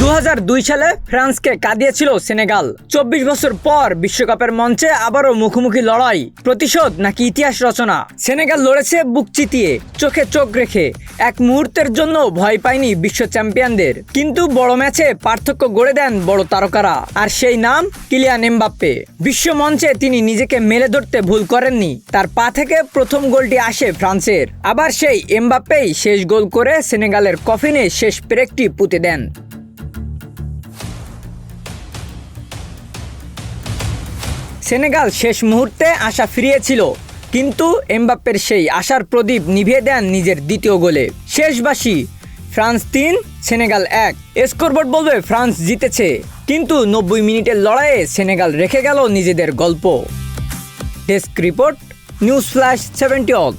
2002 সালে ফ্রান্সকে কাঁদিয়েছিল সেনেগাল। 24 বছর পর বিশ্বকাপের মঞ্চে আবারও মুখোমুখি লড়াই, প্রতিশোধ নাকি ইতিহাস রচনা। সেনেগাল লড়েছে বুক চিতিয়ে, চোখে চোখ রেখে, এক মুহূর্তের জন্য ভয় পায়নি বিশ্ব চ্যাম্পিয়নদের। কিন্তু বড় ম্যাচে পার্থক্য গড়ে দেন বড় তারকারা, আর সেই নাম কিলিয়ান এমবাপ্পে। বিশ্ব মঞ্চে তিনি নিজেকে মেলে ধরতে ভুল করেননি। তার পা থেকে প্রথম গোলটি আসে ফ্রান্সের, আবার সেই এমবাপ্পেই শেষ গোল করে সেনেগালের কফিনে শেষ পেরেকটি পুঁতে দেন। সেনেগাল শেষ মুহূর্তে আশা ফিরিয়েছিল, কিন্তু এমবাপ্পের সেই আশার প্রদীপ নিভিয়ে দেন নিজের দ্বিতীয় গোলে। শেষ বাঁশি, ফ্রান্স 3 সেনেগাল 1। স্কোরবোর্ড বলবে ফ্রান্স জিতেছে, কিন্তু 90 মিনিটের লড়াইয়ে সেনেগাল রেখে গেল নিজেদের গল্প। Desk report, news flash 70 all.